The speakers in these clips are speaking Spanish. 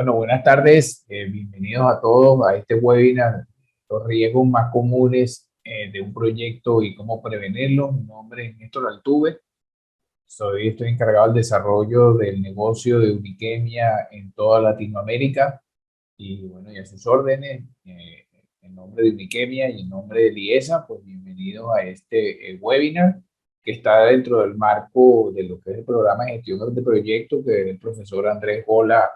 Bueno, buenas tardes, bienvenidos a todos a este webinar, los riesgos más comunes de un proyecto y cómo prevenirlos. Mi nombre es Néstor Altuve, estoy encargado del desarrollo del negocio de Uniquemia en toda Latinoamérica y bueno, y a sus órdenes, en nombre de Uniquemia y en nombre de Liesa, pues bienvenidos a este webinar que está dentro del marco de lo que es el programa de gestión de proyectos que el profesor Andrés Gola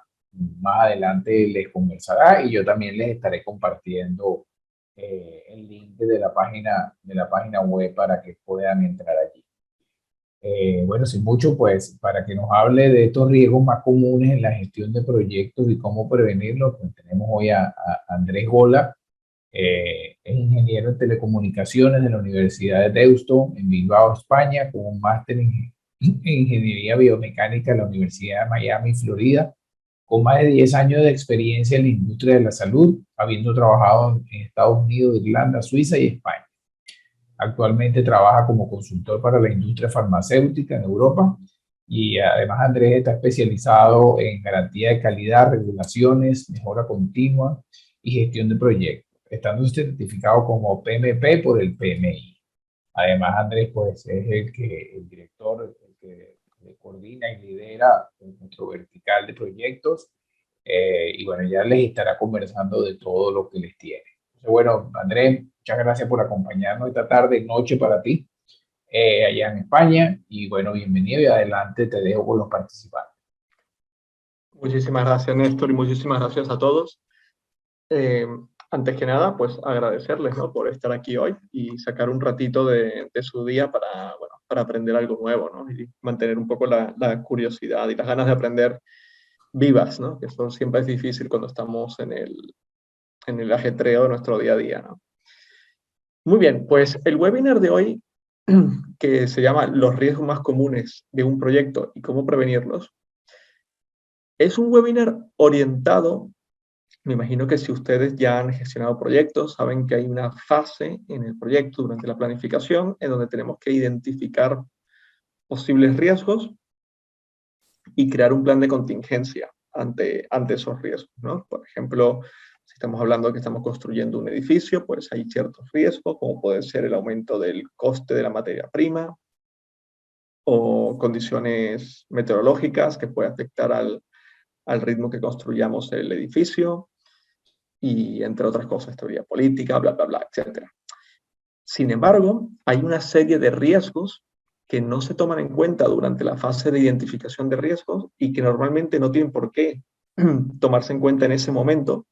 más adelante les conversará y yo también les estaré compartiendo el link de la página web para que puedan entrar allí. Bueno, sin mucho, pues para que nos hable de estos riesgos más comunes en la gestión de proyectos y cómo prevenirlos, pues tenemos hoy a Andrés Gola, es ingeniero en telecomunicaciones de la Universidad de Deusto en Bilbao, España, con un máster en ingeniería biomecánica de la Universidad de Miami, Florida, con más de 10 años de experiencia en la industria de la salud, habiendo trabajado en Estados Unidos, Irlanda, Suiza y España. Actualmente trabaja como consultor para la industria farmacéutica en Europa y además Andrés está especializado en garantía de calidad, regulaciones, mejora continua y gestión de proyectos, estando certificado como PMP por el PMI. Además, Andrés, pues es el director, el que coordina y lidera nuestro vertical de proyectos. Y bueno, ya les estará conversando de todo lo que les tiene. Entonces, bueno, Andrés, muchas gracias por acompañarnos esta tarde, noche para ti, allá en España. Y bueno, bienvenido y adelante te dejo con los participantes. Muchísimas gracias, Néstor, y muchísimas gracias a todos. Antes que nada, pues agradecerles, ¿no?, por estar aquí hoy y sacar un ratito de su día para, bueno, para aprender algo nuevo, ¿no?, y mantener un poco la curiosidad y las ganas de aprender vivas, ¿no?, que eso siempre es difícil cuando estamos en el ajetreo de nuestro día a día, ¿no? Muy bien, pues el webinar de hoy, que se llama Los riesgos más comunes de un proyecto y cómo prevenirlos, es un webinar orientado. Me imagino que si ustedes ya han gestionado proyectos, saben que hay una fase en el proyecto durante la planificación en donde tenemos que identificar posibles riesgos y crear un plan de contingencia ante esos riesgos, ¿no? Por ejemplo, si estamos hablando de que estamos construyendo un edificio, pues hay ciertos riesgos, como puede ser el aumento del coste de la materia prima o condiciones meteorológicas que pueden afectar al ritmo que construyamos el edificio, y entre otras cosas, teoría política, bla, bla, bla, etc. Sin embargo, hay una serie de riesgos que no se toman en cuenta durante la fase de identificación de riesgos y que normalmente no tienen por qué tomarse en cuenta en ese momento,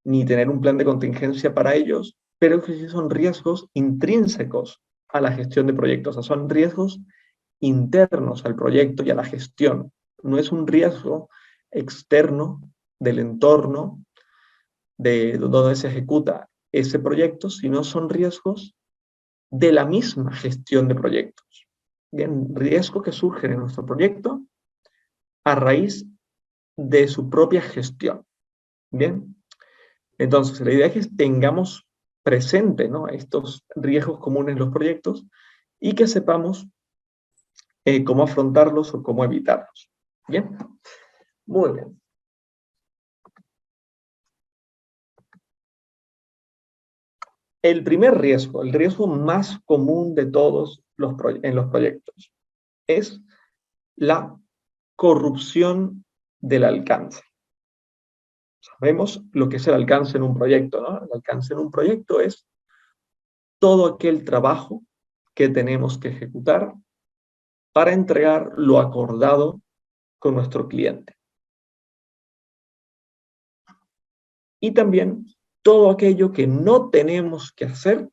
ni tener un plan de contingencia para ellos, pero que sí son riesgos intrínsecos a la gestión de proyectos, o sea, son riesgos internos al proyecto y a la gestión. No es un riesgo externo del entorno de donde se ejecuta ese proyecto, sino son riesgos de la misma gestión de proyectos. Bien, riesgos que surgen en nuestro proyecto a raíz de su propia gestión. Bien, entonces la idea es que tengamos presente, ¿no?, estos riesgos comunes en los proyectos y que sepamos cómo afrontarlos o cómo evitarlos. Bien, muy bien. El primer riesgo, el riesgo más común de todos en los proyectos, es la corrupción del alcance. Sabemos lo que es el alcance en un proyecto, ¿no? El alcance en un proyecto es todo aquel trabajo que tenemos que ejecutar para entregar lo acordado con nuestro cliente. Y también todo aquello que no tenemos que hacer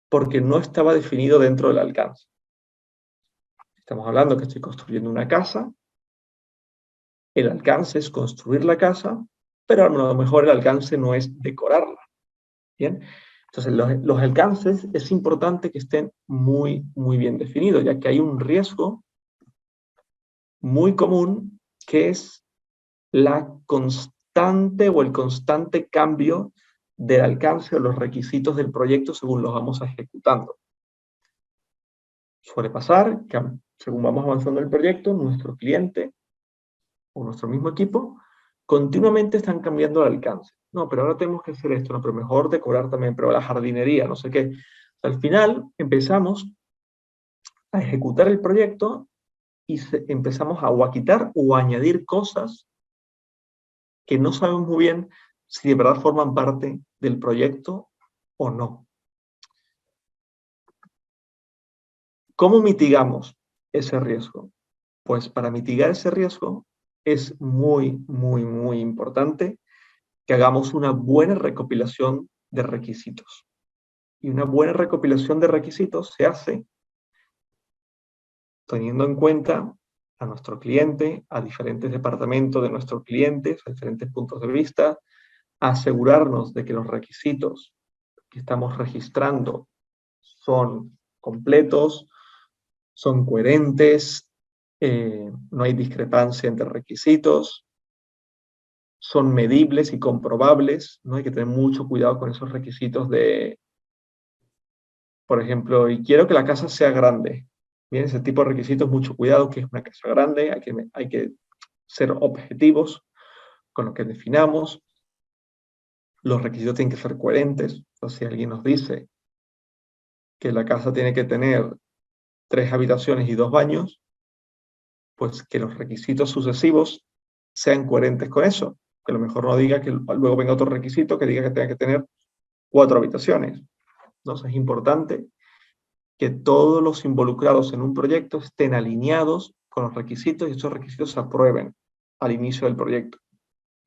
porque no estaba definido dentro del alcance. Estamos hablando que estoy construyendo una casa, el alcance es construir la casa, pero a lo mejor el alcance no es decorarla. ¿Bien? Entonces, los alcances es importante que estén muy, muy bien definidos, ya que hay un riesgo muy común que es la constante o el constante cambio del alcance o los requisitos del proyecto según los vamos ejecutando. Suele pasar que según vamos avanzando en el proyecto, nuestro cliente o nuestro mismo equipo continuamente están cambiando el alcance. No, pero ahora tenemos que hacer esto, no, pero mejor decorar también, pero la jardinería, no sé qué. Al final empezamos a ejecutar el proyecto y empezamos a o a quitar o a añadir cosas que no sabemos muy bien si de verdad forman parte del proyecto o no. ¿Cómo mitigamos ese riesgo? Pues para mitigar ese riesgo es muy, muy, muy importante que hagamos una buena recopilación de requisitos. Y una buena recopilación de requisitos se hace teniendo en cuenta a nuestro cliente, a diferentes departamentos de nuestros clientes, a diferentes puntos de vista, asegurarnos de que los requisitos que estamos registrando son completos, son coherentes, no hay discrepancia entre requisitos, son medibles y comprobables, ¿no? Hay que tener mucho cuidado con esos requisitos de, por ejemplo, y quiero que la casa sea grande. Bien, ese tipo de requisitos, mucho cuidado, que es una casa grande, hay que ser objetivos con lo que definamos. Los requisitos tienen que ser coherentes. Entonces, si alguien nos dice que la casa tiene que tener 3 habitaciones y 2 baños, pues que los requisitos sucesivos sean coherentes con eso. Que a lo mejor no diga que luego venga otro requisito que diga que tenga que tener 4 habitaciones. Entonces es importante que todos los involucrados en un proyecto estén alineados con los requisitos y esos requisitos se aprueben al inicio del proyecto,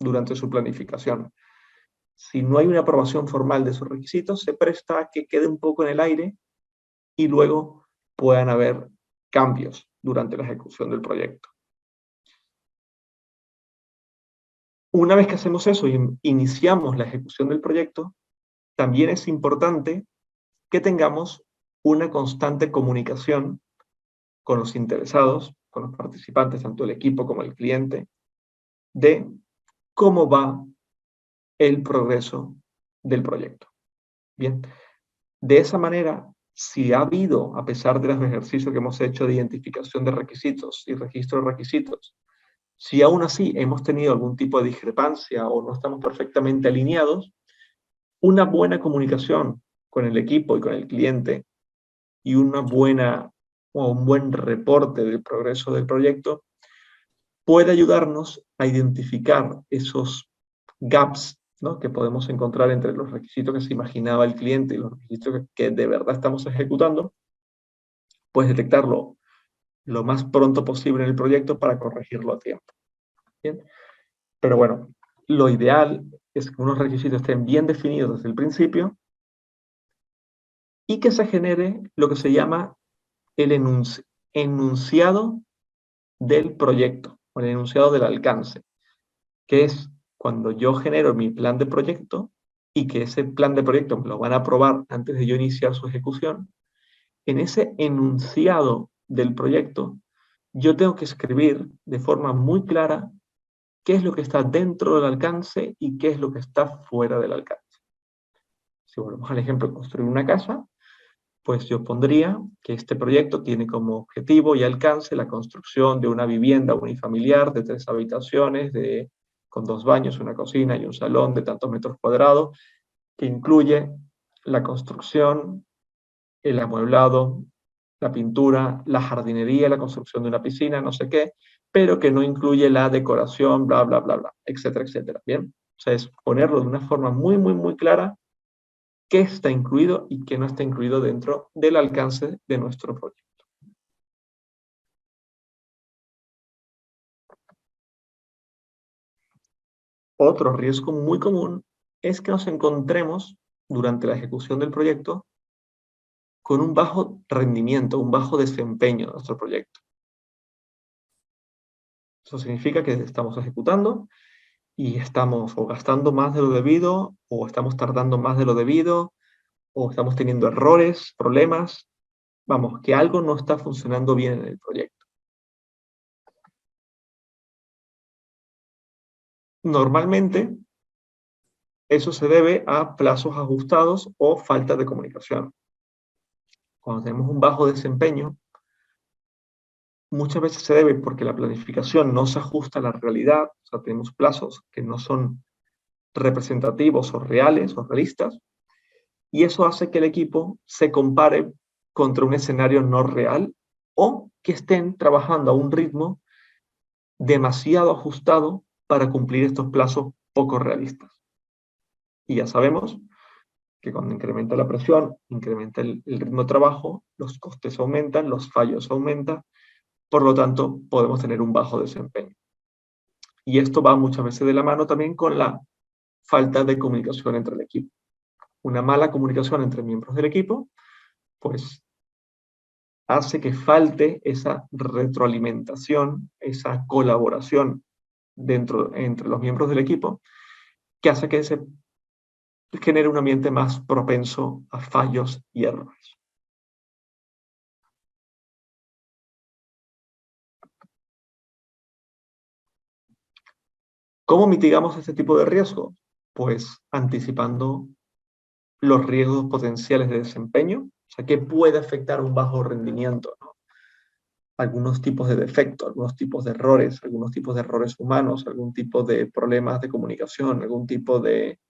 durante su planificación. Si no hay una aprobación formal de esos requisitos, se presta a que quede un poco en el aire y luego puedan haber cambios durante la ejecución del proyecto. Una vez que hacemos eso y iniciamos la ejecución del proyecto, también es importante que tengamos una constante comunicación con los interesados, con los participantes, tanto el equipo como el cliente, de cómo va el progreso del proyecto. Bien, de esa manera, si ha habido, a pesar de los ejercicios que hemos hecho de identificación de requisitos y registro de requisitos, si aún así hemos tenido algún tipo de discrepancia o no estamos perfectamente alineados, una buena comunicación con el equipo y con el cliente y una buena o un buen reporte del progreso del proyecto puede ayudarnos a identificar esos gaps, ¿no?, que podemos encontrar entre los requisitos que se imaginaba el cliente y los requisitos que de verdad estamos ejecutando, pues detectarlo lo más pronto posible en el proyecto para corregirlo a tiempo. ¿Bien? Pero bueno, lo ideal es que unos requisitos estén bien definidos desde el principio y que se genere lo que se llama el enunciado del proyecto o el enunciado del alcance, que es cuando yo genero mi plan de proyecto y que ese plan de proyecto me lo van a aprobar antes de yo iniciar su ejecución. En ese enunciado del proyecto, yo tengo que escribir de forma muy clara qué es lo que está dentro del alcance y qué es lo que está fuera del alcance. Si volvemos al ejemplo de construir una casa, pues yo pondría que este proyecto tiene como objetivo y alcance la construcción de una vivienda unifamiliar de 3 habitaciones, con 2 baños, una cocina y un salón de tantos metros cuadrados, que incluye la construcción, el amueblado, la pintura, la jardinería, la construcción de una piscina, no sé qué, pero que no incluye la decoración, bla, bla, bla, bla, etcétera, etcétera. Bien, o sea, es ponerlo de una forma muy, muy, muy clara qué está incluido y qué no está incluido dentro del alcance de nuestro proyecto. Otro riesgo muy común es que nos encontremos durante la ejecución del proyecto con un bajo rendimiento, un bajo desempeño de nuestro proyecto. Eso significa que estamos ejecutando y estamos o gastando más de lo debido, o estamos tardando más de lo debido, o estamos teniendo errores, problemas. Vamos, que algo no está funcionando bien en el proyecto. Normalmente, eso se debe a plazos ajustados o falta de comunicación. Cuando tenemos un bajo desempeño, muchas veces se debe porque la planificación no se ajusta a la realidad, o sea, tenemos plazos que no son representativos o reales o realistas, y eso hace que el equipo se compare contra un escenario no real o que estén trabajando a un ritmo demasiado ajustado para cumplir estos plazos poco realistas. Y ya sabemos que cuando incrementa la presión, incrementa el ritmo de trabajo, los costes aumentan, los fallos aumentan, por lo tanto podemos tener un bajo desempeño. Y esto va muchas veces de la mano también con la falta de comunicación entre el equipo. Una mala comunicación entre miembros del equipo, pues hace que falte esa retroalimentación, esa colaboración entre los miembros del equipo, que hace que se genere un ambiente más propenso a fallos y errores. ¿Cómo mitigamos este tipo de riesgos? Pues anticipando los riesgos potenciales de desempeño, o sea, que puede afectar un bajo rendimiento, ¿no? Algunos tipos de defectos, algunos tipos de errores humanos, algún tipo de problemas de comunicación, algún tipo de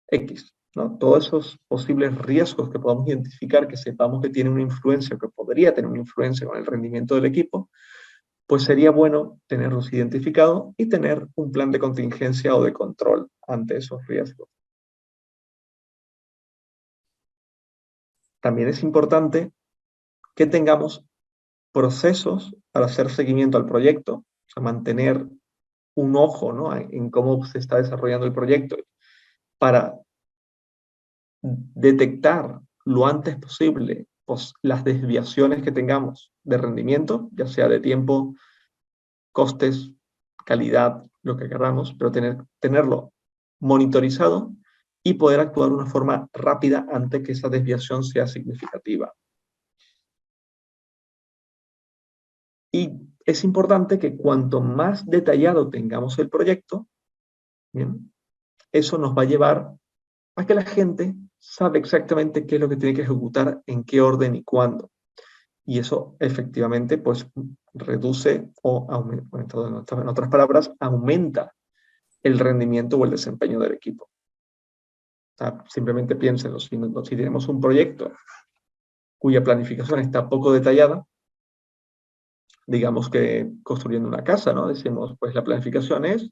X, ¿no? Todos esos posibles riesgos que podamos identificar, que sepamos que tienen una influencia, o que podría tener una influencia con el rendimiento del equipo, pues sería bueno tenerlos identificados y tener un plan de contingencia o de control ante esos riesgos. También es importante que tengamos procesos para hacer seguimiento al proyecto, o sea, mantener un ojo, ¿no?, en cómo se está desarrollando el proyecto para detectar lo antes posible pues, las desviaciones que tengamos de rendimiento, ya sea de tiempo, costes, calidad, lo que queramos, pero tenerlo monitorizado y poder actuar de una forma rápida antes que esa desviación sea significativa. Y es importante que cuanto más detallado tengamos el proyecto, ¿bien?, eso nos va a llevar a que la gente sabe exactamente qué es lo que tiene que ejecutar, en qué orden y cuándo. Y eso efectivamente pues reduce o aumenta, en otras palabras, aumenta el rendimiento o el desempeño del equipo. O sea, simplemente piénsenlo, si tenemos un proyecto cuya planificación está poco detallada, digamos que construyendo una casa, ¿no? Decimos, pues la planificación es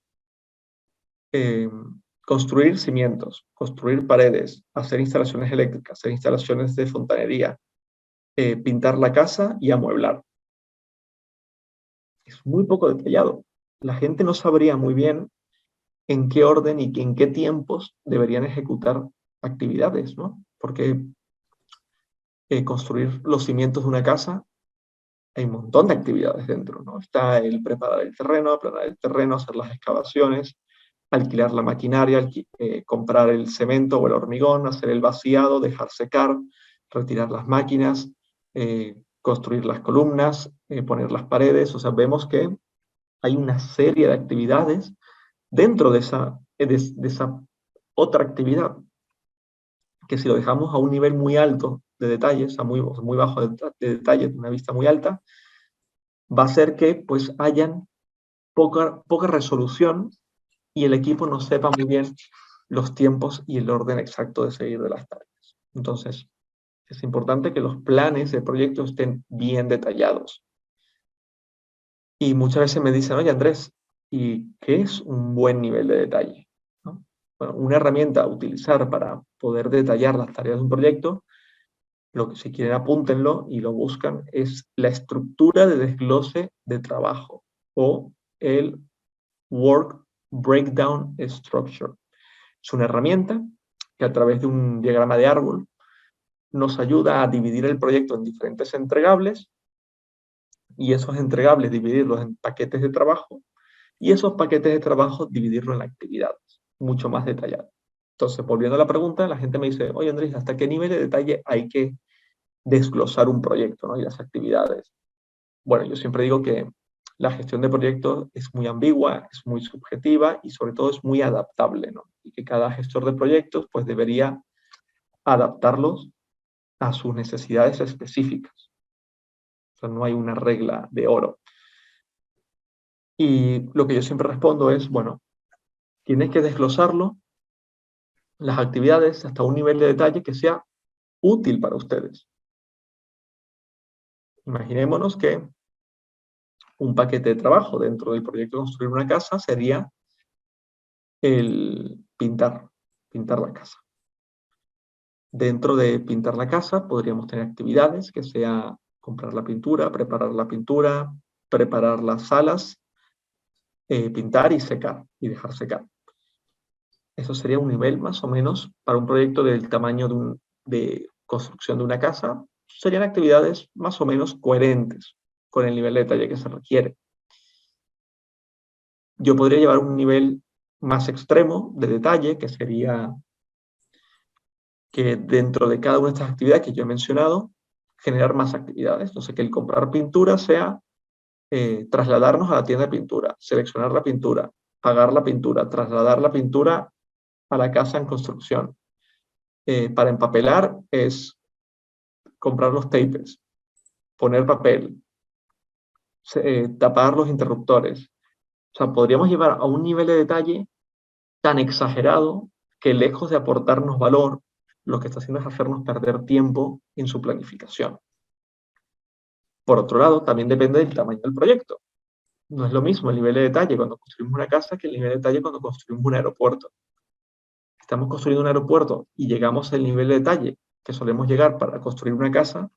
construir cimientos, construir paredes, hacer instalaciones eléctricas, hacer instalaciones de fontanería, pintar la casa y amueblar. Es muy poco detallado. La gente no sabría muy bien en qué orden y en qué tiempos deberían ejecutar actividades, ¿no? Porque construir los cimientos de una casa hay un montón de actividades dentro, ¿no? Está el preparar el terreno, aplanar el terreno, hacer las excavaciones, alquilar la maquinaria, comprar el cemento o el hormigón, hacer el vaciado, dejar secar, retirar las máquinas, construir las columnas, poner las paredes. O sea, vemos que hay una serie de actividades dentro de esa otra actividad, que si lo dejamos a un nivel muy alto de detalles, a muy bajo de detalles, de una vista muy alta, va a hacer que pues hayan poca resolución y el equipo no sepa muy bien los tiempos y el orden exacto de seguir de las tareas. Entonces, es importante que los planes de proyecto estén bien detallados. Y muchas veces me dicen, oye Andrés, ¿y qué es un buen nivel de detalle? ¿No? Bueno, una herramienta a utilizar para poder detallar las tareas de un proyecto, lo que si quieren apúntenlo y lo buscan, es la estructura de desglose de trabajo o el Work Breakdown Structure. Es una herramienta que a través de un diagrama de árbol nos ayuda a dividir el proyecto en diferentes entregables y esos entregables dividirlos en paquetes de trabajo y esos paquetes de trabajo dividirlos en actividades, mucho más detalladas. Entonces, volviendo a la pregunta, la gente me dice, oye Andrés, ¿hasta qué nivel de detalle hay que desglosar un proyecto, ¿no?, y las actividades? Bueno, yo siempre digo que la gestión de proyectos es muy ambigua, es muy subjetiva y sobre todo es muy adaptable, ¿no? Y que cada gestor de proyectos pues debería adaptarlos a sus necesidades específicas. O sea, no hay una regla de oro. Y lo que yo siempre respondo es, bueno, tienes que desglosarlo, las actividades, hasta un nivel de detalle que sea útil para ustedes. Imaginémonos que un paquete de trabajo dentro del proyecto de construir una casa sería el pintar la casa. Dentro de pintar la casa podríamos tener actividades que sea comprar la pintura, preparar las salas, pintar y secar, y dejar secar. Eso sería un nivel más o menos para un proyecto del tamaño de construcción de una casa. Serían actividades más o menos coherentes con el nivel de detalle que se requiere. Yo podría llevar un nivel más extremo de detalle, que sería que dentro de cada una de estas actividades que yo he mencionado, generar más actividades. Entonces, que el comprar pintura sea trasladarnos a la tienda de pintura, seleccionar la pintura, pagar la pintura, trasladar la pintura a la casa en construcción. Para empapelar es comprar los tapes, poner papel, tapar los interruptores. O sea, podríamos llevar a un nivel de detalle tan exagerado que lejos de aportarnos valor, lo que está haciendo es hacernos perder tiempo en su planificación. Por otro lado, también depende del tamaño del proyecto. No es lo mismo el nivel de detalle cuando construimos una casa que el nivel de detalle cuando construimos un aeropuerto. Estamos construyendo un aeropuerto y llegamos al nivel de detalle que solemos llegar para construir una casa,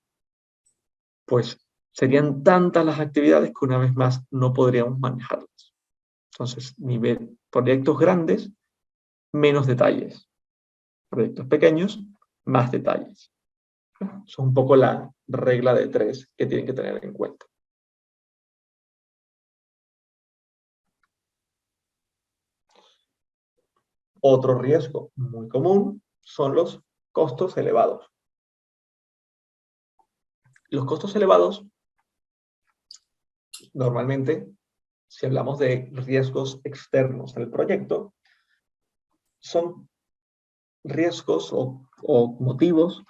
pues serían tantas las actividades que una vez más no podríamos manejarlas. Entonces, proyectos grandes, menos detalles. Proyectos pequeños, más detalles. Eso es un poco la regla de 3 que tienen que tener en cuenta. Otro riesgo muy común son los costos elevados. Los costos elevados, normalmente, si hablamos de riesgos externos al proyecto, son riesgos o motivos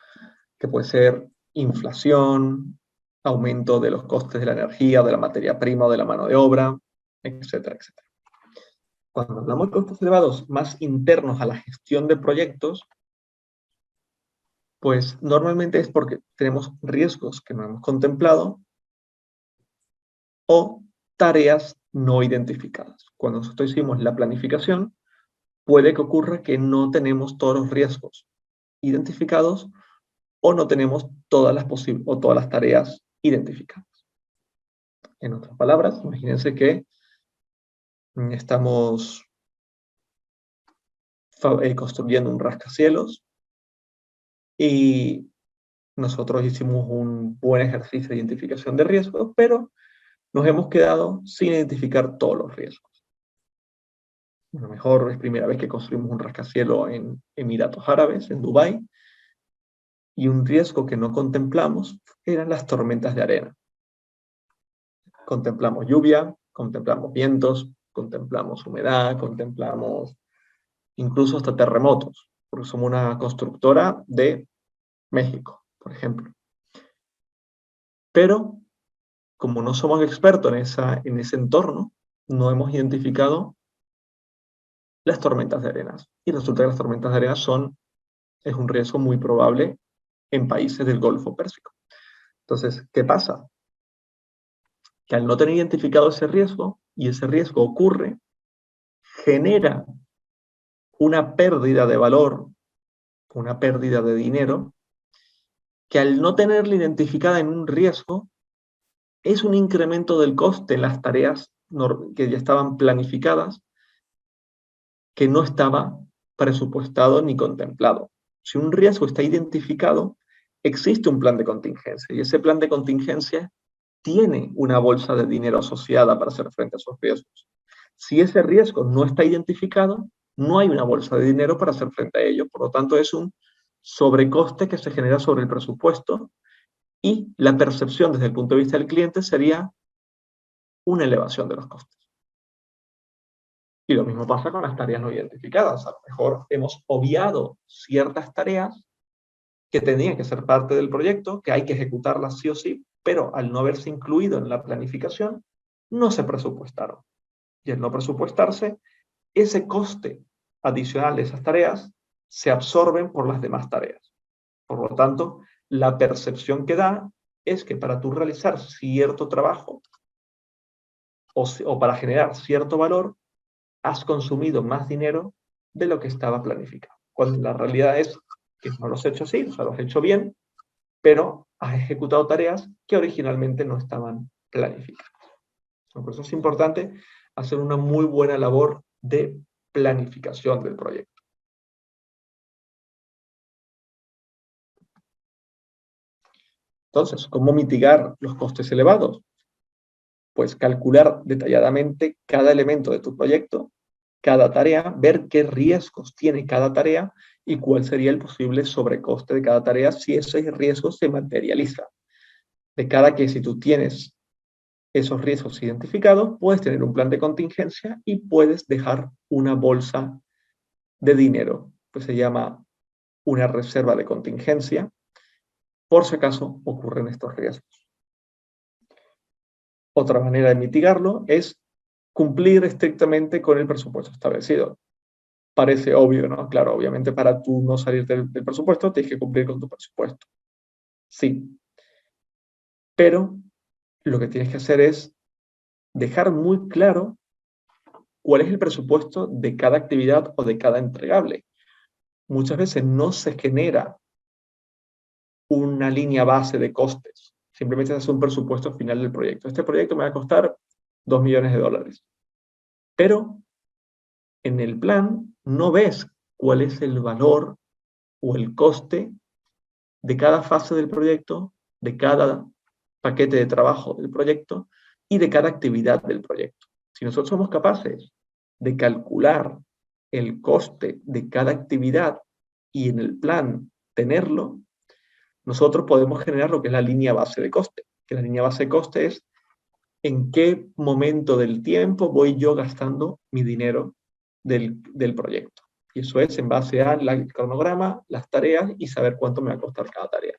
que puede ser inflación, aumento de los costes de la energía, de la materia prima o de la mano de obra, etcétera, etcétera. Cuando hablamos de costos elevados más internos a la gestión de proyectos, pues normalmente es porque tenemos riesgos que no hemos contemplado o tareas no identificadas. Cuando nosotros hicimos la planificación, puede que ocurra que no tenemos todos los riesgos identificados o no tenemos todas las tareas identificadas. En otras palabras, imagínense que estamos construyendo un rascacielos y nosotros hicimos un buen ejercicio de identificación de riesgos, pero nos hemos quedado sin identificar todos los riesgos. A lo mejor es primera vez que construimos un rascacielos en Emiratos Árabes, en Dubái, y un riesgo que no contemplamos eran las tormentas de arena. Contemplamos lluvia, contemplamos vientos, contemplamos humedad, contemplamos incluso hasta terremotos, porque somos una constructora de México, por ejemplo. Pero, como no somos expertos en ese entorno, no hemos identificado las tormentas de arena. Y resulta que las tormentas de arena es un riesgo muy probable en países del Golfo Pérsico. Entonces, ¿qué pasa? Que al no tener identificado ese riesgo, y ese riesgo ocurre, genera una pérdida de valor, una pérdida de dinero, que al no tenerla identificada en un riesgo, es un incremento del coste en las tareas que ya estaban planificadas, que no estaba presupuestado ni contemplado. Si un riesgo está identificado, existe un plan de contingencia, y ese plan de contingencia tiene una bolsa de dinero asociada para hacer frente a esos riesgos. Si ese riesgo no está identificado, no hay una bolsa de dinero para hacer frente a ello. Por lo tanto, es un sobrecoste que se genera sobre el presupuesto y la percepción desde el punto de vista del cliente sería una elevación de los costes. Y lo mismo pasa con las tareas no identificadas. A lo mejor hemos obviado ciertas tareas que tenían que ser parte del proyecto, que hay que ejecutarlas sí o sí, pero al no haberse incluido en la planificación, no se presupuestaron. Y al no presupuestarse, ese coste adicional de esas tareas se absorben por las demás tareas. Por lo tanto, la percepción que da es que para tú realizar cierto trabajo o para generar cierto valor, has consumido más dinero de lo que estaba planificado. Cuando la realidad es que no lo has hecho así, o sea, lo has hecho bien, pero has ejecutado tareas que originalmente no estaban planificadas. Por eso es importante hacer una muy buena labor de planificación del proyecto. Entonces, ¿cómo mitigar los costes elevados? Pues calcular detalladamente cada elemento de tu proyecto, cada tarea, ver qué riesgos tiene cada tarea y cuál sería el posible sobrecoste de cada tarea si ese riesgo se materializa. De cara que si tú tienes esos riesgos identificados, puedes tener un plan de contingencia y puedes dejar una bolsa de dinero, pues se llama una reserva de contingencia, por si acaso ocurren estos riesgos. Otra manera de mitigarlo es cumplir estrictamente con el presupuesto establecido. Parece obvio, ¿no? Claro, obviamente para tú no salir del presupuesto tienes que cumplir con tu presupuesto. Sí. Pero lo que tienes que hacer es dejar muy claro cuál es el presupuesto de cada actividad o de cada entregable. Muchas veces no se genera una línea base de costes. Simplemente se hace un presupuesto final del proyecto. Este proyecto me va a costar 2 millones de dólares. Pero en el plan no ves cuál es el valor o el coste de cada fase del proyecto, de cada paquete de trabajo del proyecto y de cada actividad del proyecto. Si nosotros somos capaces de calcular el coste de cada actividad y en el plan tenerlo, nosotros podemos generar lo que es la línea base de coste. Que la línea base de coste es en qué momento del tiempo voy yo gastando mi dinero del proyecto. Y eso es en base al cronograma, las tareas y saber cuánto me va a costar cada tarea.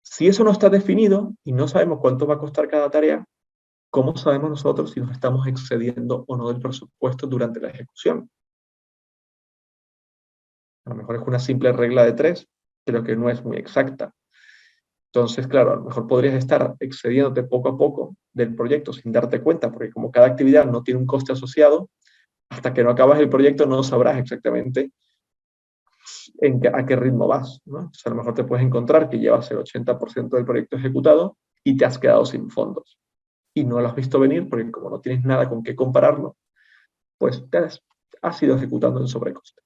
Si eso no está definido y no sabemos cuánto va a costar cada tarea, ¿cómo sabemos nosotros si nos estamos excediendo o no del presupuesto durante la ejecución? A lo mejor es una simple regla de 3, pero que no es muy exacta. Entonces, claro, a lo mejor podrías estar excediéndote poco a poco del proyecto sin darte cuenta, porque como cada actividad no tiene un coste asociado, hasta que no acabas el proyecto no sabrás exactamente a qué ritmo vas, ¿no? Entonces, a lo mejor te puedes encontrar que llevas el 80% del proyecto ejecutado y te has quedado sin fondos. Y no lo has visto venir porque como no tienes nada con qué compararlo, pues has ido ejecutando en sobrecoste.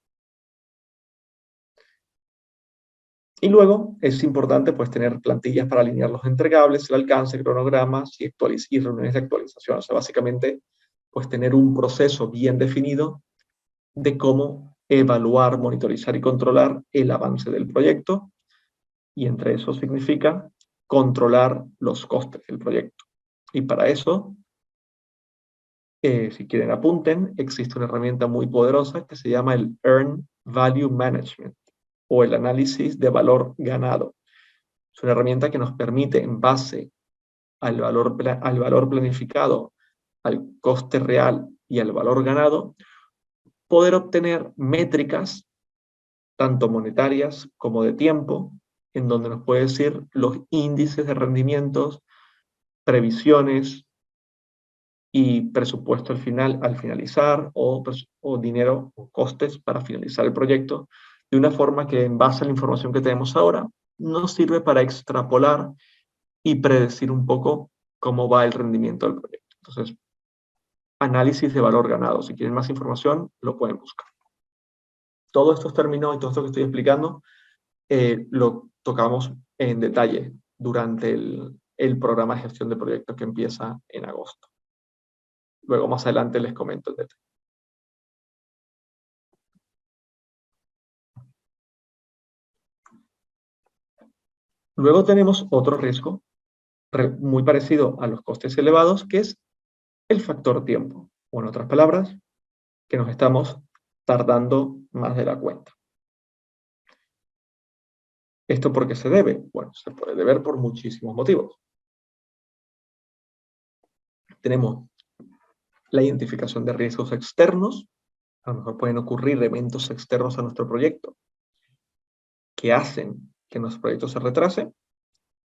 Y luego es importante pues tener plantillas para alinear los entregables, el alcance, cronogramas y reuniones de actualización. O sea, básicamente pues tener un proceso bien definido de cómo evaluar, monitorizar y controlar el avance del proyecto. Y entre eso significa controlar los costes del proyecto. Y para eso, si quieren apunten, existe una herramienta muy poderosa que se llama el Earn Value Management o el análisis de valor ganado. Es una herramienta que nos permite, en base al valor planificado, al coste real y al valor ganado, poder obtener métricas, tanto monetarias como de tiempo, en donde nos puede decir los índices de rendimientos, previsiones y presupuesto al finalizar o dinero o costes para finalizar el proyecto, de una forma que en base a la información que tenemos ahora nos sirve para extrapolar y predecir un poco cómo va el rendimiento del proyecto. Entonces, análisis de valor ganado. Si quieren más información, lo pueden buscar. Todos estos términos y todo esto que estoy explicando lo tocamos en detalle durante el programa de gestión de proyectos que empieza en agosto. Luego más adelante les comento el detalle. Luego tenemos otro riesgo muy parecido a los costes elevados, que es el factor tiempo. O en otras palabras, que nos estamos tardando más de la cuenta. ¿Esto por qué se debe? Bueno, se puede deber por muchísimos motivos. Tenemos la identificación de riesgos externos. A lo mejor pueden ocurrir eventos externos a nuestro proyecto que hacen que nuestro proyecto se retrase,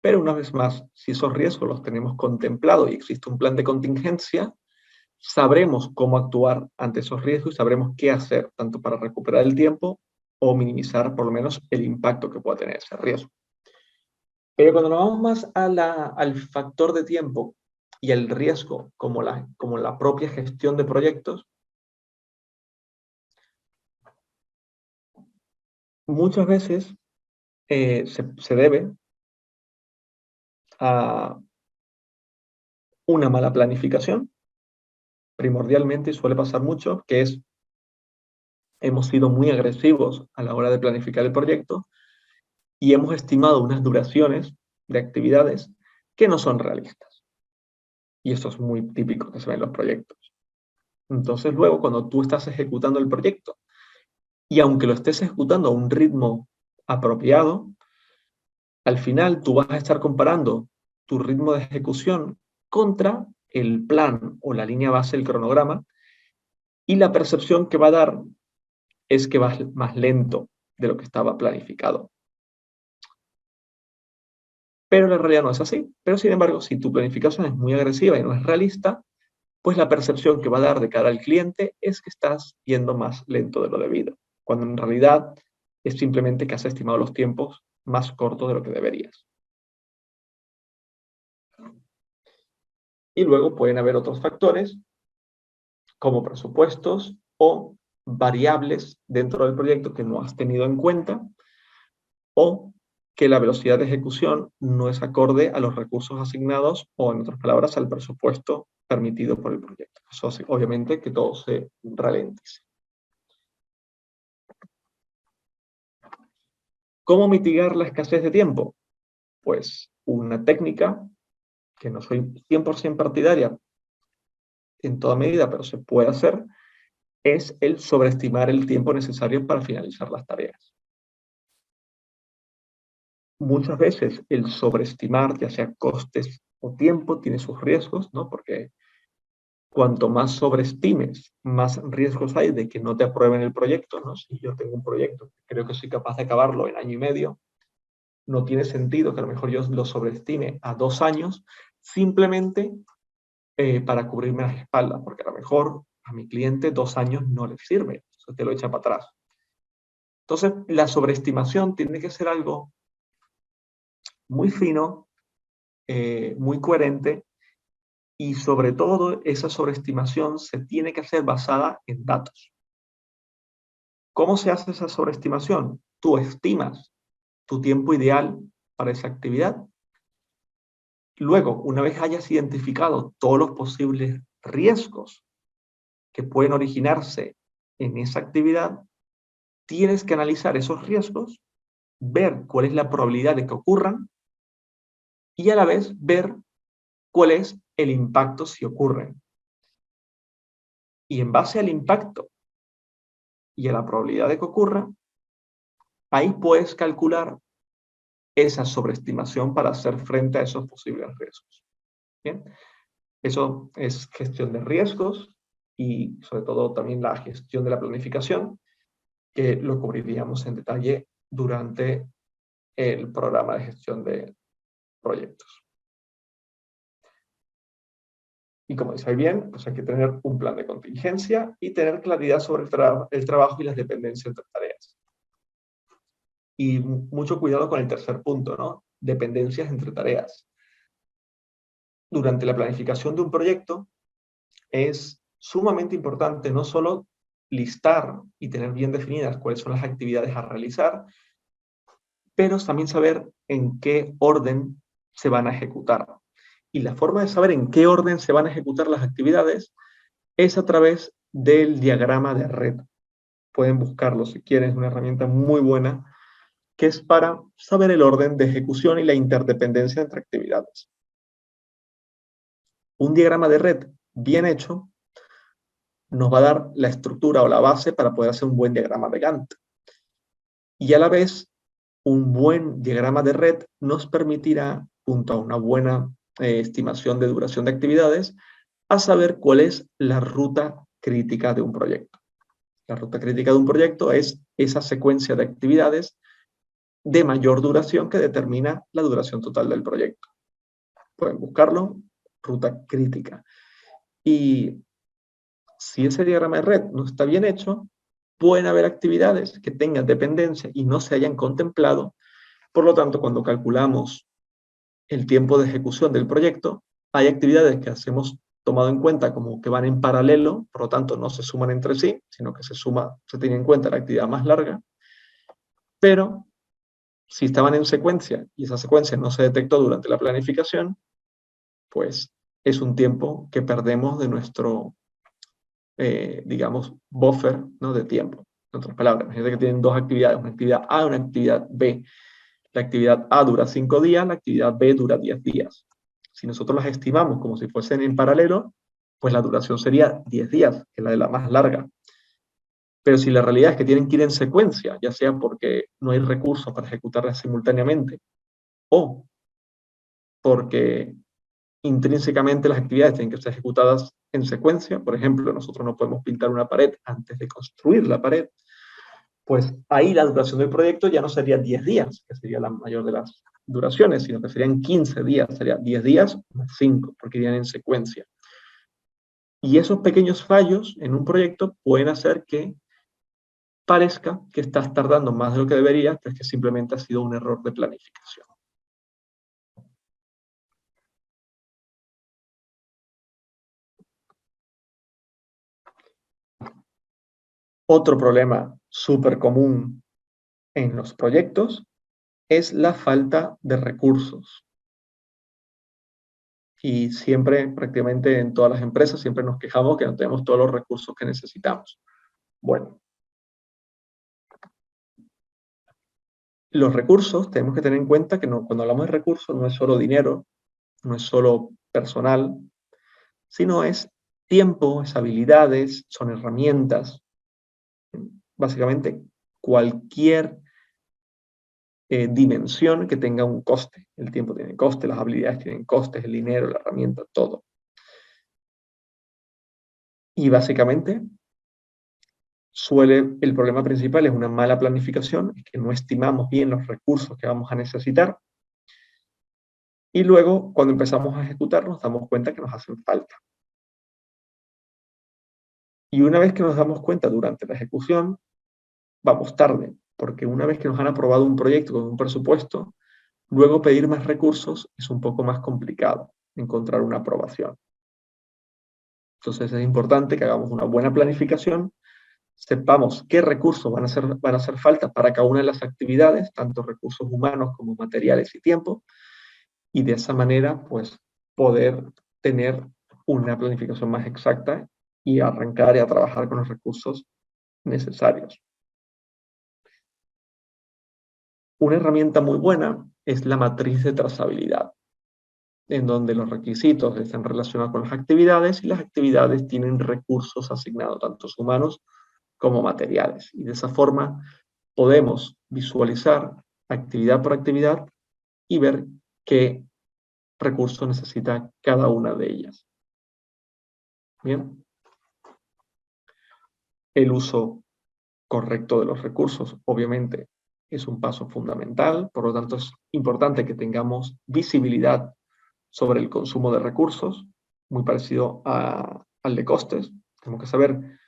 pero una vez más, si esos riesgos los tenemos contemplados y existe un plan de contingencia, sabremos cómo actuar ante esos riesgos y sabremos qué hacer, tanto para recuperar el tiempo o minimizar por lo menos el impacto que pueda tener ese riesgo. Pero cuando nos vamos más al factor de tiempo y el riesgo como la propia gestión de proyectos, muchas veces se debe a una mala planificación, primordialmente, y suele pasar mucho, que es hemos sido muy agresivos a la hora de planificar el proyecto y hemos estimado unas duraciones de actividades que no son realistas. Y esto es muy típico que se ve en los proyectos. Entonces luego, cuando tú estás ejecutando el proyecto, y aunque lo estés ejecutando a un ritmo apropiado, al final tú vas a estar comparando tu ritmo de ejecución contra el plan o la línea base del cronograma, y la percepción que va a dar es que vas más lento de lo que estaba planificado. Pero la realidad no es así. Pero sin embargo, si tu planificación es muy agresiva y no es realista, pues la percepción que va a dar de cara al cliente es que estás yendo más lento de lo debido, cuando en realidad es simplemente que has estimado los tiempos más cortos de lo que deberías. Y luego pueden haber otros factores, como presupuestos o variables dentro del proyecto que no has tenido en cuenta, o que la velocidad de ejecución no es acorde a los recursos asignados o, en otras palabras, al presupuesto permitido por el proyecto. Eso hace, obviamente, que todo se ralentice. ¿Cómo mitigar la escasez de tiempo? Pues una técnica, que no soy 100% partidaria en toda medida, pero se puede hacer, es el sobreestimar el tiempo necesario para finalizar las tareas. Muchas veces el sobreestimar, ya sea costes o tiempo, tiene sus riesgos, ¿no? Porque cuanto más sobreestimes, más riesgos hay de que no te aprueben el proyecto, ¿no? Si yo tengo un proyecto, creo que soy capaz de acabarlo en año y medio, no tiene sentido que a lo mejor yo lo sobreestime a 2 años simplemente para cubrirme las espaldas, porque a lo mejor a mi cliente 2 años no le sirve, eso te lo echa para atrás. Entonces, la sobreestimación tiene que ser algo muy fino, muy coherente, y sobre todo esa sobreestimación se tiene que hacer basada en datos. ¿Cómo se hace esa sobreestimación? Tú estimas tu tiempo ideal para esa actividad. Luego, una vez hayas identificado todos los posibles riesgos que pueden originarse en esa actividad, tienes que analizar esos riesgos, ver cuál es la probabilidad de que ocurran y a la vez ver cuál es el impacto si ocurren. Y en base al impacto y a la probabilidad de que ocurra, ahí puedes calcular esa sobreestimación para hacer frente a esos posibles riesgos. ¿Bien? Eso es gestión de riesgos y sobre todo también la gestión de la planificación, que lo cubriríamos en detalle durante el programa de gestión de proyectos. Y como decía bien, pues hay que tener un plan de contingencia y tener claridad sobre el trabajo y las dependencias entre tareas. Y mucho cuidado con el tercer punto, ¿no? Dependencias entre tareas. Durante la planificación de un proyecto es sumamente importante no solo listar y tener bien definidas cuáles son las actividades a realizar, pero también saber en qué orden se van a ejecutar. Y la forma de saber en qué orden se van a ejecutar las actividades es a través del diagrama de red. Pueden buscarlo si quieren, es una herramienta muy buena que es para saber el orden de ejecución y la interdependencia entre actividades. Un diagrama de red bien hecho nos va a dar la estructura o la base para poder hacer un buen diagrama de Gantt. Y a la vez un buen diagrama de red nos permitirá, junto a una buena estimación de duración de actividades, a saber cuál es la ruta crítica de un proyecto. La ruta crítica de un proyecto es esa secuencia de actividades de mayor duración que determina la duración total del proyecto. Pueden buscarlo, ruta crítica. Y si ese diagrama de red no está bien hecho, pueden haber actividades que tengan dependencia y no se hayan contemplado. Por lo tanto, cuando calculamos el tiempo de ejecución del proyecto, hay actividades que hemos tomado en cuenta como que van en paralelo, por lo tanto no se suman entre sí, sino que se tiene en cuenta la actividad más larga, pero si estaban en secuencia y esa secuencia no se detectó durante la planificación, pues es un tiempo que perdemos de nuestro, digamos, buffer, ¿no?, de tiempo. En otras palabras, imagínate que tienen dos actividades, una actividad A y una actividad B. La actividad A dura 5 días, la actividad B dura 10 días. Si nosotros las estimamos como si fuesen en paralelo, pues la duración sería 10 días, que es la de la más larga. Pero si la realidad es que tienen que ir en secuencia, ya sea porque no hay recursos para ejecutarlas simultáneamente, o porque intrínsecamente las actividades tienen que ser ejecutadas en secuencia, por ejemplo, nosotros no podemos pintar una pared antes de construir la pared, pues ahí la duración del proyecto ya no sería 10 días, que sería la mayor de las duraciones, sino que serían 15 días, sería 10 días más 5, porque irían en secuencia. Y esos pequeños fallos en un proyecto pueden hacer que parezca que estás tardando más de lo que deberías, pero es que simplemente ha sido un error de planificación. Otro problema súper común en los proyectos es la falta de recursos. Y siempre, prácticamente en todas las empresas, siempre nos quejamos que no tenemos todos los recursos que necesitamos. Bueno, los recursos, tenemos que tener en cuenta que cuando hablamos de recursos no es solo dinero, no es solo personal, sino es tiempo, es habilidades, son herramientas. Básicamente, cualquier dimensión que tenga un coste. El tiempo tiene coste, las habilidades tienen costes, el dinero, la herramienta, todo. Y básicamente, el problema principal es una mala planificación, es que no estimamos bien los recursos que vamos a necesitar. Y luego, cuando empezamos a ejecutar, nos damos cuenta que nos hacen falta. Y una vez que nos damos cuenta durante la ejecución, vamos tarde, porque una vez que nos han aprobado un proyecto con un presupuesto, luego pedir más recursos es un poco más complicado, encontrar una aprobación. Entonces es importante que hagamos una buena planificación, sepamos qué recursos van a hacer falta para cada una de las actividades, tanto recursos humanos como materiales y tiempo, y de esa manera, pues, poder tener una planificación más exacta y arrancar y a trabajar con los recursos necesarios. Una herramienta muy buena es la matriz de trazabilidad, en donde los requisitos están relacionados con las actividades y las actividades tienen recursos asignados, tanto humanos como materiales. Y de esa forma podemos visualizar actividad por actividad y ver qué recurso necesita cada una de ellas. Bien. El uso correcto de los recursos, obviamente, es un paso fundamental, por lo tanto es importante que tengamos visibilidad sobre el consumo de recursos, muy parecido al de costes. Tenemos que saber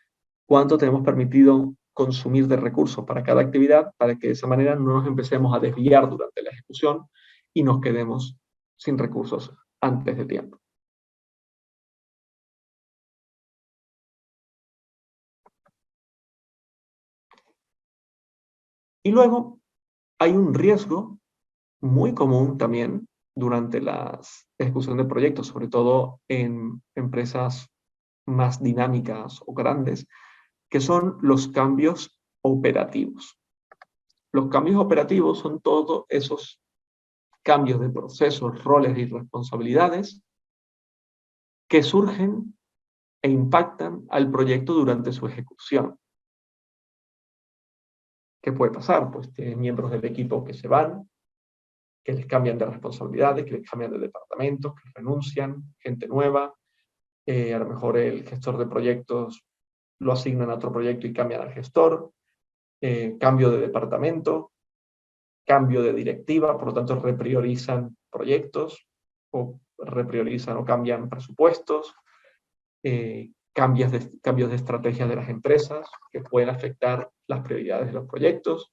cuánto tenemos permitido consumir de recursos para cada actividad, para que de esa manera no nos empecemos a desviar durante la ejecución y nos quedemos sin recursos antes de tiempo. Y luego hay un riesgo muy común también durante la ejecución de proyectos, sobre todo en empresas más dinámicas o grandes, que son los cambios operativos. Los cambios operativos son todos esos cambios de procesos, roles y responsabilidades que surgen e impactan al proyecto durante su ejecución. ¿qué puede pasar? Pues tienen miembros del equipo que se van, que les cambian de responsabilidades, que les cambian de departamentos, que renuncian, gente nueva. A lo mejor el gestor de proyectos lo asignan a otro proyecto y cambian al gestor. Cambio de departamento, cambio de directiva, por lo tanto repriorizan proyectos o repriorizan o cambian presupuestos, cambios de estrategias de las empresas que pueden afectar las prioridades de los proyectos.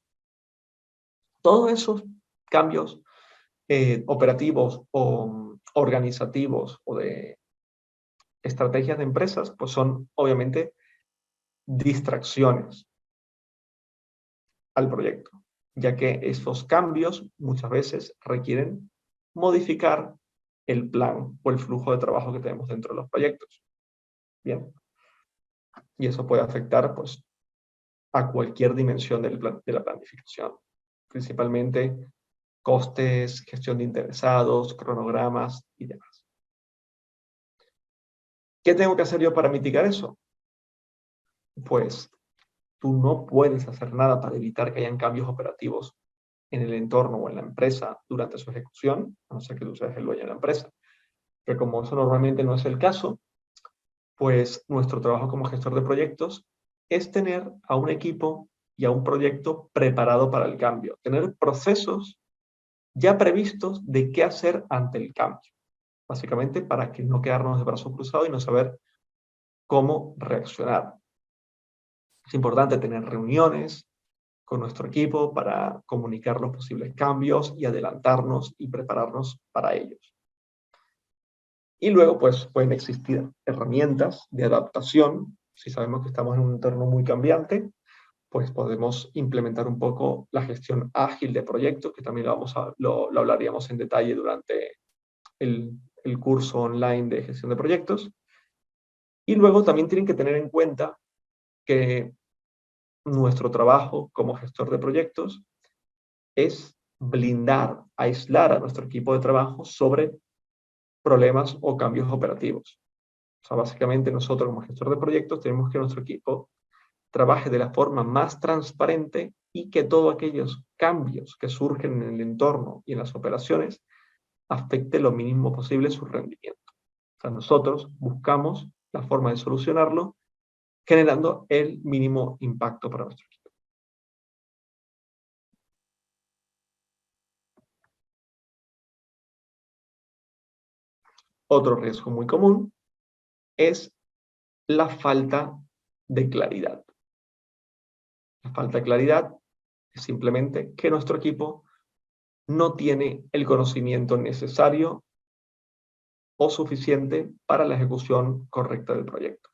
Todos esos cambios operativos o organizativos o de estrategias de empresas, pues son obviamente distracciones al proyecto, ya que esos cambios muchas veces requieren modificar el plan o el flujo de trabajo que tenemos dentro de los proyectos. Bien, y eso puede afectar pues, a cualquier dimensión de la planificación, principalmente costes, gestión de interesados, cronogramas y demás. ¿Qué tengo que hacer yo para mitigar eso? Pues tú no puedes hacer nada para evitar que hayan cambios operativos en el entorno o en la empresa durante su ejecución, a no ser que tú seas el dueño de la empresa. Pero como eso normalmente no es el caso, pues nuestro trabajo como gestor de proyectos es tener a un equipo y a un proyecto preparado para el cambio, tener procesos ya previstos de qué hacer ante el cambio, básicamente para que no quedarnos de brazos cruzados y no saber cómo reaccionar. Es importante tener reuniones con nuestro equipo para comunicar los posibles cambios y adelantarnos y prepararnos para ellos. Y luego, pues, pueden existir herramientas de adaptación. Si sabemos que estamos en un entorno muy cambiante, pues podemos implementar un poco la gestión ágil de proyectos, que también lo hablaríamos en detalle durante el curso online de gestión de proyectos. Y luego también tienen que tener en cuenta que nuestro trabajo como gestor de proyectos es blindar, aislar a nuestro equipo de trabajo sobre problemas o cambios operativos. O sea, básicamente nosotros como gestor de proyectos tenemos que nuestro equipo trabaje de la forma más transparente y que todos aquellos cambios que surgen en el entorno y en las operaciones afecte lo mínimo posible su rendimiento. O sea, nosotros buscamos la forma de solucionarlo generando el mínimo impacto para nuestro equipo. Otro riesgo muy común es la falta de claridad. La falta de claridad es simplemente que nuestro equipo no tiene el conocimiento necesario o suficiente para la ejecución correcta del proyecto.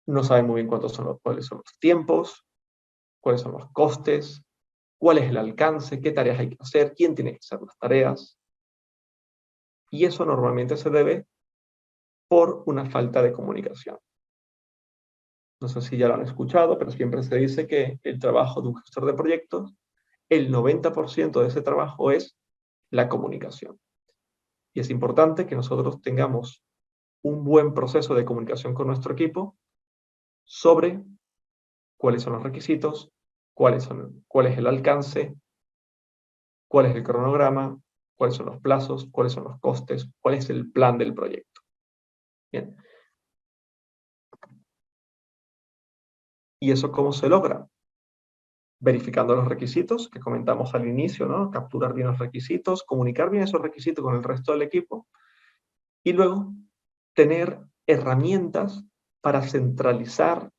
No saben muy bien cuáles son los tiempos, cuáles son los costes, cuál es el alcance, qué tareas hay que hacer, quién tiene que hacer las tareas. Y eso normalmente se debe por una falta de comunicación. No sé si ya lo han escuchado, pero siempre se dice que el trabajo de un gestor de proyectos, el 90% de ese trabajo es la comunicación. Y es importante que nosotros tengamos un buen proceso de comunicación con nuestro equipo sobre cuáles son los requisitos, cuál es el alcance, cuál es el cronograma, cuáles son los plazos, cuáles son los costes, cuál es el plan del proyecto. Bien. ¿Y eso cómo se logra? Verificando los requisitos que comentamos al inicio, ¿no? Capturar bien los requisitos, comunicar bien esos requisitos con el resto del equipo y luego tener herramientas para centralizar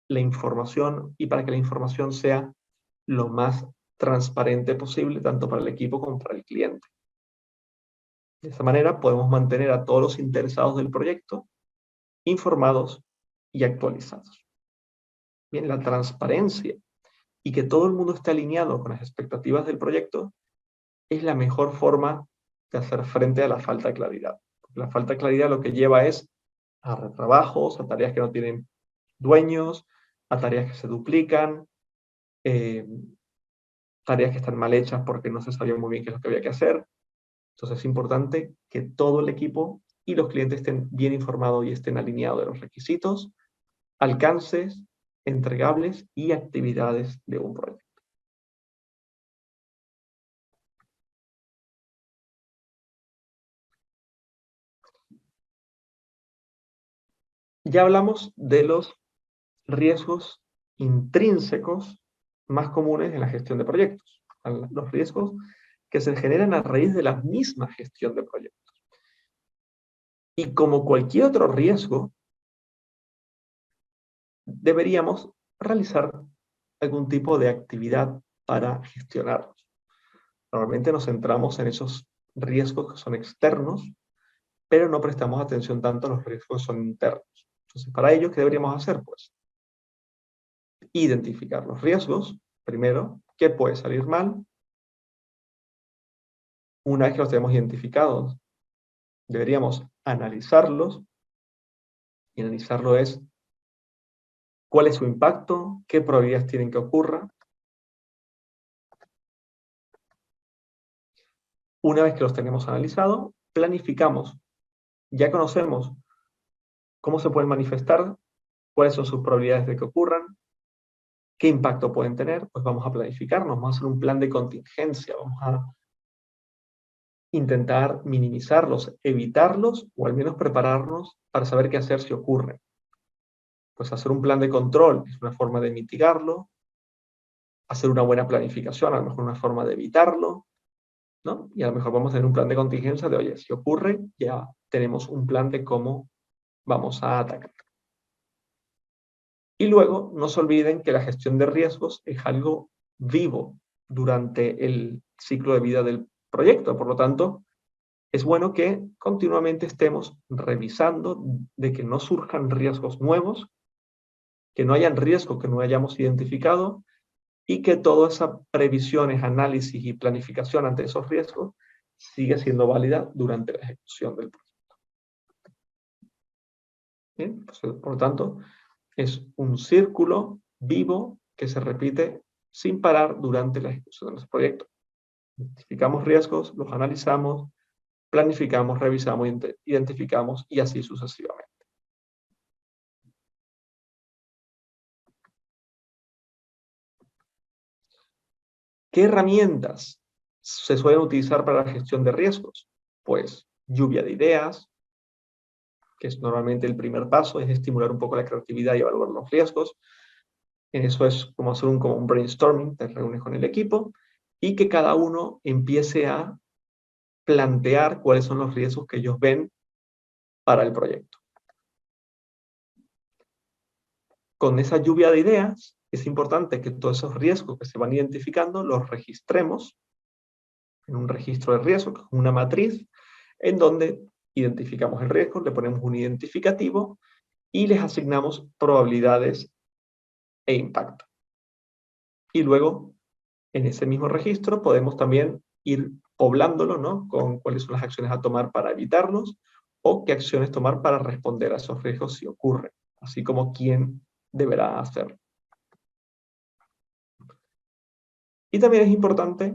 la información y para que la información sea lo más transparente posible, tanto para el equipo como para el cliente. De esta manera podemos mantener a todos los interesados del proyecto informados y actualizados. Bien, la transparencia y que todo el mundo esté alineado con las expectativas del proyecto es la mejor forma de hacer frente a la falta de claridad. Porque la falta de claridad lo que lleva es a retrabajos, a tareas que no tienen dueños, a tareas que se duplican, tareas que están mal hechas porque no se sabía muy bien qué es lo que había que hacer. Entonces es importante que todo el equipo y los clientes estén bien informados y estén alineados de los requisitos, alcances, entregables y actividades de un proyecto. Ya hablamos de los riesgos intrínsecos más comunes en la gestión de proyectos, los riesgos que se generan a raíz de la misma gestión de proyectos. Y como cualquier otro riesgo, deberíamos realizar algún tipo de actividad para gestionarlos. Normalmente nos centramos en esos riesgos que son externos, pero no prestamos atención tanto a los riesgos que son internos. Entonces, para ello, ¿qué deberíamos hacer? Pues identificar los riesgos, primero, qué puede salir mal. Una vez que los tenemos identificados, deberíamos analizarlos, y analizarlo es cuál es su impacto, qué probabilidades tienen que ocurra. Una vez que los tenemos analizados, planificamos. Ya conocemos cómo se pueden manifestar, cuáles son sus probabilidades de que ocurran, qué impacto pueden tener, pues vamos a planificarnos, vamos a hacer un plan de contingencia, vamos a intentar minimizarlos, evitarlos o al menos prepararnos para saber qué hacer si ocurre. Pues hacer un plan de control es una forma de mitigarlo, hacer una buena planificación, a lo mejor una forma de evitarlo, ¿no? Y a lo mejor vamos a tener un plan de contingencia de, oye, si ocurre, ya tenemos un plan de cómo vamos a atacar. Y luego, no se olviden que la gestión de riesgos es algo vivo durante el ciclo de vida del proyecto. Por lo tanto, es bueno que continuamente estemos revisando de que no surjan riesgos nuevos, que no hayan riesgos que no hayamos identificado y que toda esa previsiones, análisis y planificación ante esos riesgos sigue siendo válida durante la ejecución del proyecto. Bien, pues, por lo tanto, es un círculo vivo que se repite sin parar durante la ejecución de los proyectos. Identificamos riesgos, los analizamos, planificamos, revisamos, identificamos y así sucesivamente. ¿Qué herramientas se suelen utilizar para la gestión de riesgos? Pues lluvia de ideas, que es normalmente el primer paso, es estimular un poco la creatividad y evaluar los riesgos. Eso es como hacer como un brainstorming, te reúnes con el equipo y que cada uno empiece a plantear cuáles son los riesgos que ellos ven para el proyecto. Con esa lluvia de ideas, es importante que todos esos riesgos que se van identificando los registremos en un registro de riesgos, una matriz, en donde identificamos el riesgo, le ponemos un identificativo y les asignamos probabilidades e impacto. Y luego, en ese mismo registro, podemos también ir poblándolo, ¿no? Con cuáles son las acciones a tomar para evitarlos o qué acciones tomar para responder a esos riesgos si ocurren, así como quién deberá hacerlo. Y también es importante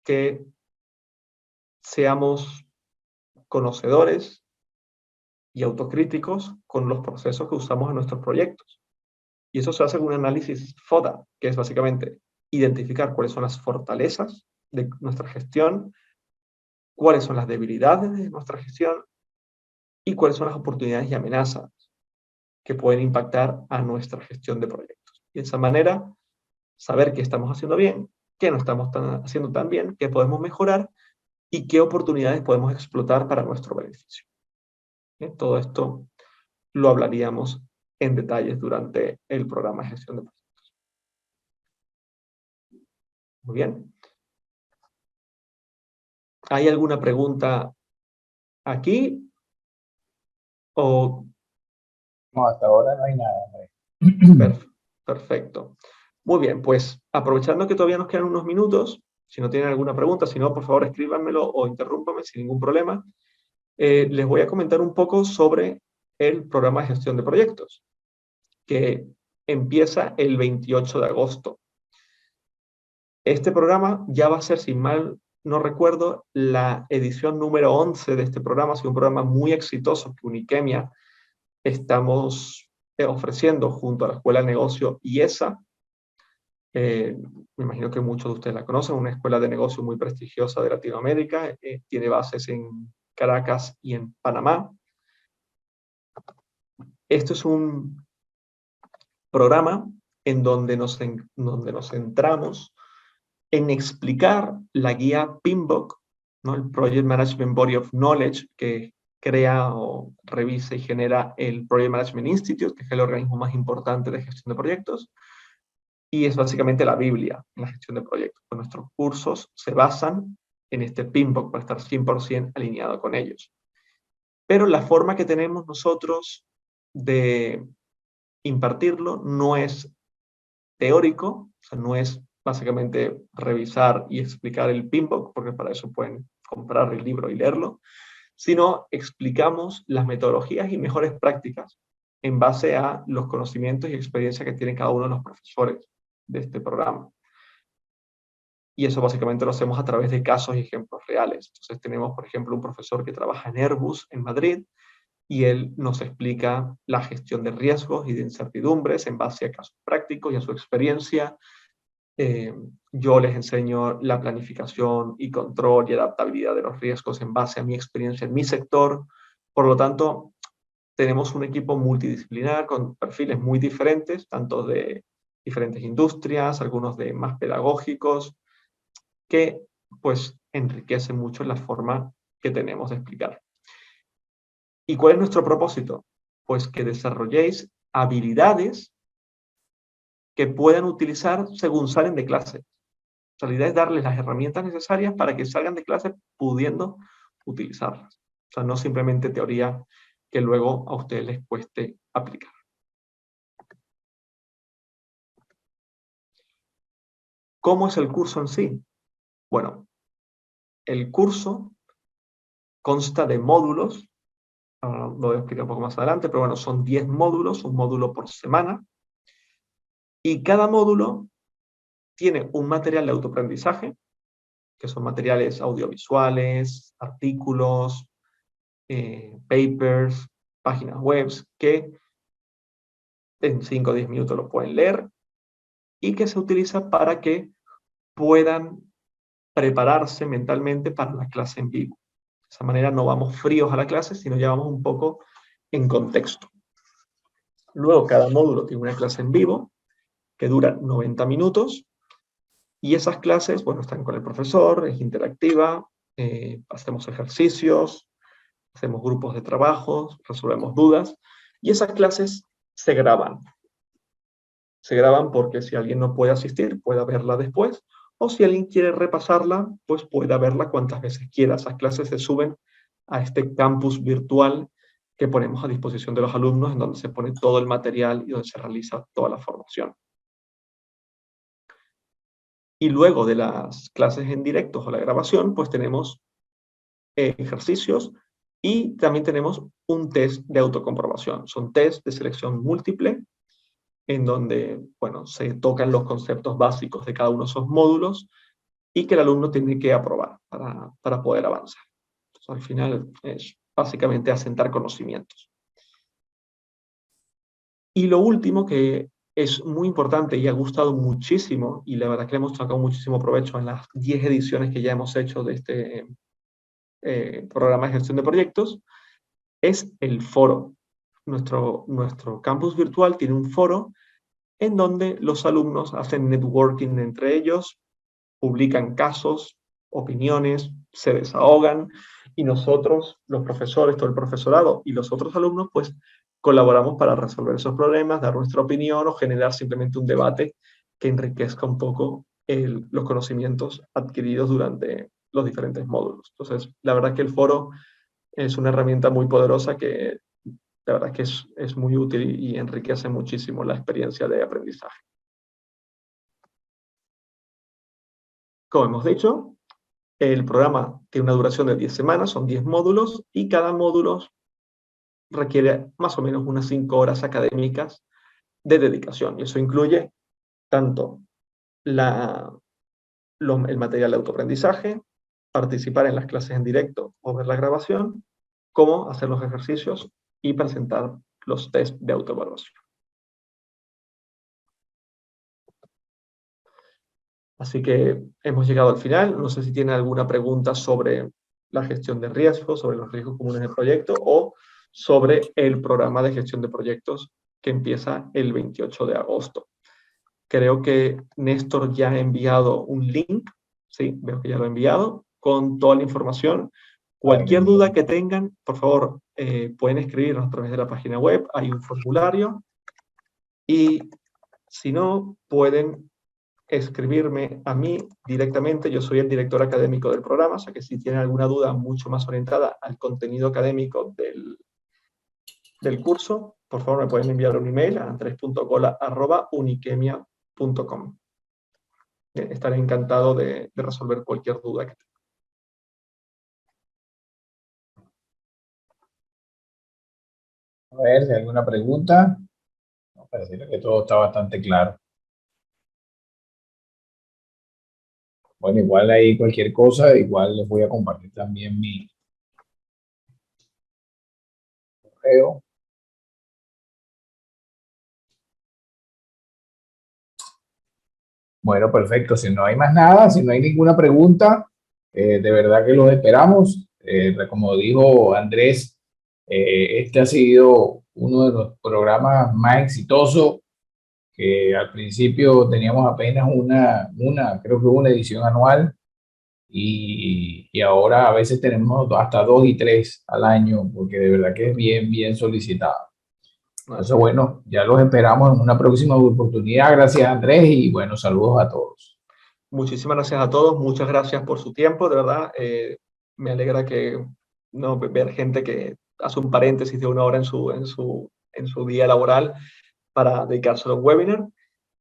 que seamos conocedores y autocríticos con los procesos que usamos en nuestros proyectos. Y eso se hace con un análisis FODA, que es básicamente identificar cuáles son las fortalezas de nuestra gestión, cuáles son las debilidades de nuestra gestión y cuáles son las oportunidades y amenazas que pueden impactar a nuestra gestión de proyectos. Y de esa manera, saber qué estamos haciendo bien, qué no estamos haciendo tan bien, qué podemos mejorar y qué oportunidades podemos explotar para nuestro beneficio. Todo esto lo hablaríamos en detalles durante el programa de gestión de proyectos. Muy bien. ¿Hay alguna pregunta aquí? O... No, hasta ahora no hay nada. Perfecto. Muy bien, pues aprovechando que todavía nos quedan unos minutos, si no tienen alguna pregunta, si no, por favor escríbanmelo o interrúmpame sin ningún problema. Les voy a comentar un poco sobre el programa de gestión de proyectos, que empieza el 28 de agosto. Este programa ya va a ser, si mal no recuerdo, la edición número 11 de este programa. Ha sido un programa muy exitoso que Uniquemia estamos ofreciendo junto a la Escuela de Negocio IESA. Me imagino que muchos de ustedes la conocen, una escuela de negocio muy prestigiosa de Latinoamérica, tiene bases en Caracas y en Panamá. Esto es un programa en donde nos centramos en explicar la guía PMBOK, ¿no? El Project Management Body of Knowledge, que crea o revisa y genera el Project Management Institute, que es el organismo más importante de gestión de proyectos, y es básicamente la Biblia en la gestión de proyectos. Pues nuestros cursos se basan en este PMBOK para estar 100% alineado con ellos. Pero la forma que tenemos nosotros de impartirlo no es teórico, o sea, no es básicamente revisar y explicar el PMBOK, porque para eso pueden comprar el libro y leerlo, sino explicamos las metodologías y mejores prácticas en base a los conocimientos y experiencia que tienen cada uno de los profesores de este programa. Y eso básicamente lo hacemos a través de casos y ejemplos reales. Entonces tenemos, por ejemplo, un profesor que trabaja en Airbus en Madrid, y él nos explica la gestión de riesgos y de incertidumbres en base a casos prácticos y a su experiencia. Yo les enseño la planificación y control y adaptabilidad de los riesgos en base a mi experiencia en mi sector. Por lo tanto, tenemos un equipo multidisciplinar con perfiles muy diferentes, tanto de diferentes industrias, algunos de más pedagógicos, que pues enriquecen mucho la forma que tenemos de explicar. ¿Y cuál es nuestro propósito? Pues que desarrolléis habilidades que puedan utilizar según salen de clase. La idea es darles las herramientas necesarias para que salgan de clase pudiendo utilizarlas. O sea, no simplemente teoría que luego a ustedes les cueste aplicar. ¿Cómo es el curso en sí? Bueno, el curso consta de módulos, lo voy a explicar un poco más adelante, pero bueno, son 10 módulos, un módulo por semana, y cada módulo tiene un material de autoaprendizaje, que son materiales audiovisuales, artículos, papers, páginas web, que en 5 o 10 minutos lo pueden leer y que se utiliza para que puedan prepararse mentalmente para la clase en vivo. De esa manera no vamos fríos a la clase, sino ya vamos un poco en contexto. Luego cada módulo tiene una clase en vivo que dura 90 minutos y esas clases, bueno, están con el profesor, es interactiva, hacemos ejercicios, hacemos grupos de trabajo, resolvemos dudas, y esas clases se graban. Se graban porque si alguien no puede asistir, pueda verla después, o si alguien quiere repasarla, pues pueda verla cuantas veces quiera. Esas clases se suben a este campus virtual que ponemos a disposición de los alumnos, en donde se pone todo el material y donde se realiza toda la formación. Y luego de las clases en directo o la grabación, pues tenemos ejercicios y también tenemos un test de autocomprobación. Son test de selección múltiple en donde, bueno, se tocan los conceptos básicos de cada uno de esos módulos y que el alumno tiene que aprobar para poder avanzar. Entonces, al final es básicamente asentar conocimientos. Y lo último que es muy importante y ha gustado muchísimo, y la verdad que le hemos sacado muchísimo provecho en las 10 ediciones que ya hemos hecho de este programa de gestión de proyectos, es el foro. Nuestro campus virtual tiene un foro en donde los alumnos hacen networking entre ellos, publican casos, opiniones, se desahogan, y nosotros, los profesores, todo el profesorado y los otros alumnos, pues colaboramos para resolver esos problemas, dar nuestra opinión o generar simplemente un debate que enriquezca un poco los conocimientos adquiridos durante los diferentes módulos. Entonces, la verdad que el foro es una herramienta muy poderosa que la verdad que es muy útil y enriquece muchísimo la experiencia de aprendizaje. Como hemos dicho, el programa tiene una duración de 10 semanas, son 10 módulos, y cada módulo requiere más o menos unas 5 horas académicas de dedicación. Y eso incluye tanto el material de autoaprendizaje, participar en las clases en directo o ver la grabación, como hacer los ejercicios y presentar los test de autoevaluación. Así que hemos llegado al final. No sé si tienen alguna pregunta sobre la gestión de riesgos, sobre los riesgos comunes de proyecto o sobre el programa de gestión de proyectos que empieza el 28 de agosto. Creo que Néstor ya ha enviado un link, sí, veo que ya lo ha enviado, con toda la información. Cualquier duda que tengan, por favor, pueden escribirnos a través de la página web, hay un formulario, y si no, pueden escribirme a mí directamente. Yo soy el director académico del programa, o sea que si tienen alguna duda mucho más orientada al contenido académico del curso, por favor me pueden enviar un email a andres.cola@uniquemia.com. Estaré encantado de resolver cualquier duda que tengan. A ver si hay alguna pregunta. No, parece que todo está bastante claro. Bueno, igual ahí cualquier cosa, igual les voy a compartir también mi correo. Bueno, perfecto. Si no hay más nada, si no hay ninguna pregunta, de verdad que los esperamos. Como dijo Andrés, este ha sido uno de los programas más exitosos, que al principio teníamos apenas creo que una edición anual, y ahora a veces tenemos hasta dos y tres al año, porque de verdad que es bien, bien solicitado. Entonces, bueno, ya los esperamos en una próxima oportunidad. Gracias, Andrés, y bueno, saludos a todos. Muchísimas gracias a todos, muchas gracias por su tiempo, de verdad. Me alegra ver gente que hace un paréntesis de una hora en su día laboral para dedicarse a un webinar.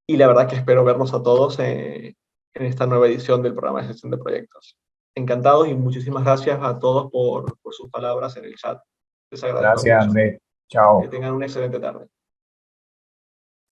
Y la verdad que espero vernos a todos en esta nueva edición del programa de gestión de proyectos. Encantados, y muchísimas gracias a todos por sus palabras en el chat. Les agradezco Gracias, mucho. Andrés. Que Chao. tengan una excelente tarde.